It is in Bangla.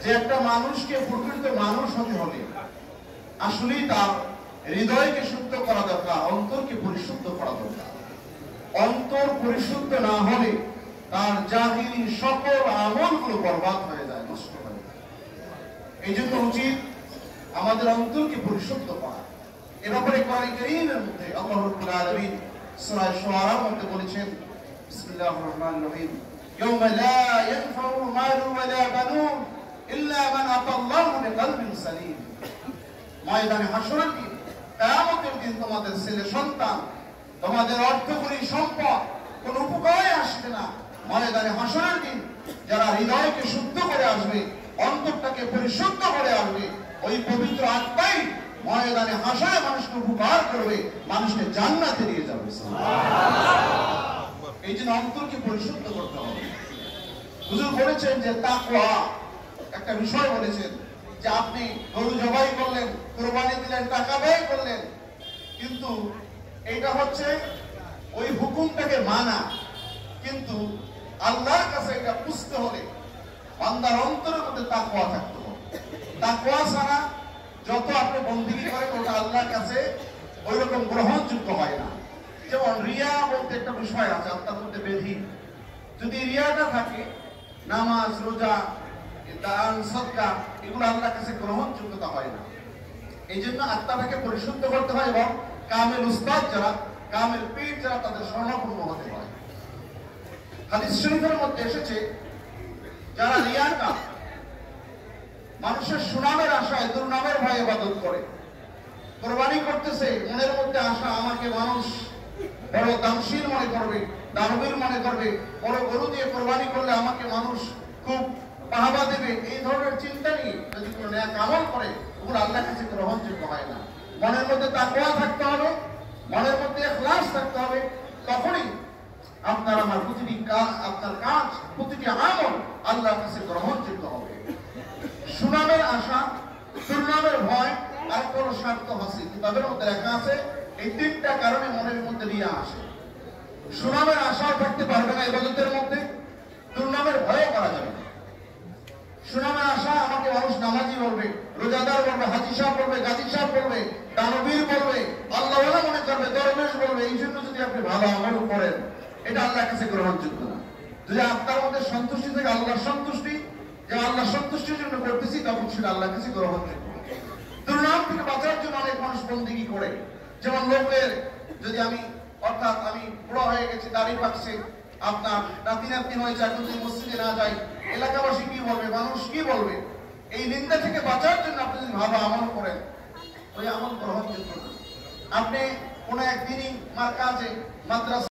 যে একটা মানুষকে প্রকৃত মানুষ হতে হলে আসলেই তার হৃদয়কে শুদ্ধ করা দরকার, অন্তরকে পরিশুদ্ধ করা দরকার। অন্তর পরিশুদ্ধ না হলে তার জাহিরি সকল আমলগুলো বরবাদ হয়ে যায়, নষ্ট হয়ে যায়। এই জন্য উচিত আমাদের অন্তরকে পরিশুদ্ধ করা। এ ব্যাপারে কোরআন কারীমের মধ্যে আল্লাহ রাব্বুল আলামিন সূরা শুআরার মধ্যে বলেছেন, বিসমিল্লাহির রহমানির রহিম, ইয়াওমা লা ইয়ানফাউ মালু ওয়ালা বানুন ইল্লা মান আতাল্লাহু বিকলবিন সালিম। ময়দানে হাসরের দিন, কিয়ামতের দিন তোমাদের ছেলে সন্তান, তোমাদের অর্থকরী সম্পদ কোনো উপকারে আসবে না। ময়দানে হাসরের দিন যারা হৃদয়কে শুদ্ধ করে আসবে, অন্তরটাকে পরিশুদ্ধ করে আসবে, ওই পবিত্র আত্মাই ময়দানে হাসরে মানুষকে উপকার করবে, মানুষকে জান্নাতে নিয়ে যাবে। এই জন্য অন্তরকে পরিশুদ্ধ করতে হবে। হুজুর বলেছেন যে তাকওয়া একটা বিষয় বলেছেন, যে আপনি গরু জবাই করলেন, কুরবানি দিলেন, টাকা ব্যয় করলেন, কিন্তু এইটা হচ্ছে ওই হুকুমটাকে মানা, কিন্তু আল্লাহর কাছে এটা বুঝতে হলে বান্দার অন্তরের মধ্যে তাকওয়া থাকতে হবে। তাকওয়া ছাড়া যত আপনি বন্দেগী করেন ওটা আল্লাহর কাছে ওই রকম গ্রহণযোগ্য হয় না। যেমন রিয়া বলতে একটা বিষয় আছে আত্মার মধ্যে বেধি, যদি রিয়াটা থাকে, নামাজ, রোজা, দান, সদকা এগুলো আল্লাহর কাছে গ্রহণযোগ্যতা হয় না। এই জন্য আত্মাটাকে পরিশুদ্ধ করতে হয় এবং কামেল উস্তাদ যারা, কামেল পীর যারা, তাদের শরণাপন্ন হতে হয়। হাদিস শরীফের মধ্যে এসেছে, যারা রিয়াকার, মানুষের সুনামের আশায় দুর্নামের ভয়ে ইবাদত করে, কোরবানি করতেছে, মনের মধ্যে আশা আমাকে মানুষ বড় দামশীল মনে করবে, দানবীর মনে করবে, বড় গরু দিয়ে কোরবানি করলে আমাকে মানুষ খুব বাহবা দেবে, এই ধরনের চিন্তা নিয়ে যদি কোনো নেক আমল করে, ওগুলো আল্লাহর কাছে গ্রহণযোগ্য হয় না। মনের মধ্যে তাকওয়া থাকতে হবে, মনের মধ্যে ইখলাস থাকতে হবে, তখনই আপনার আমার প্রতিটি কাজ, আপনার কাজ, প্রতিটি আমল আল্লাহর কাছে গ্রহণযোগ্য হবে। সুনামের আশা, দুর্নামের ভয় আর কোন স্বার্থ হাসিল, তাদের মধ্যে লেখা আছে এই তিনটা কারণে মনের মধ্যে রিয়া আসে। সুনামের আশাও থাকতে পারবে না ইবাদতের মধ্যে, দুর্নামের ভয়ও করা যাবে না। সুনামের আশা আমাকে মানুষ নামাজি বলবে, রোজাদার বলবে, হাজী সাহেব বলবে, গাজী সাহেব বলবে, দানবীর বলবে, আল্লাহওয়ালা মনে করবে, দরবেশ বলবে, এই জন্য যদি আপনি ভালো আমল করেন, এটা আল্লাহর কাছে গ্রহণযোগ্য না। যদি আপনার মধ্যে সন্তুষ্টি থেকে আল্লাহর সন্তুষ্টি, যে আল্লাহ সন্তুষ্টির জন্য করতেছি, তখন সেটা আল্লাহর কাছে গ্রহণযোগ্য। দুর্নাম থেকে বাঁচার জন্য অনেক মানুষ বন্দেগী করে, যেমন লোকের যদি আমি, অর্থাৎ আমি বুড়ো হয়ে গেছি, দাড়ি পাকছে, আপনার নাতি নাতনি হয়েছে, এখন যদি মসজিদে না যাই, এলাকাবাসী কি বলবে, মানুষ কি বলবে, এই নিন্দা থেকে বাঁচার জন্য আপনি যদি ভালো আমল করেন, ওই আমল গ্রহণযোগ্য না। আপনি কোনো একদিনই মার কাজে, মাদ্রাসা